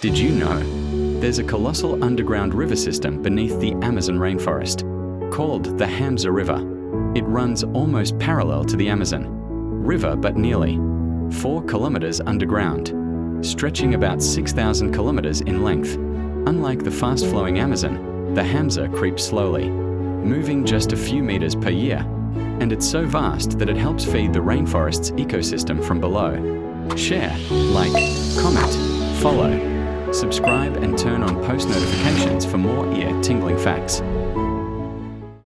Did you know? There's a colossal underground river system beneath the Amazon rainforest, called the Hamza River. It runs almost parallel to the Amazon River, but nearly 4 kilometers underground, stretching about 6,000 kilometers in length. Unlike the fast-flowing Amazon, the Hamza creeps slowly, moving just a few meters per year, and it's so vast that it helps feed the rainforest's ecosystem from below. Share, like, comment, follow, subscribe and turn on post notifications for more ear-tingling facts.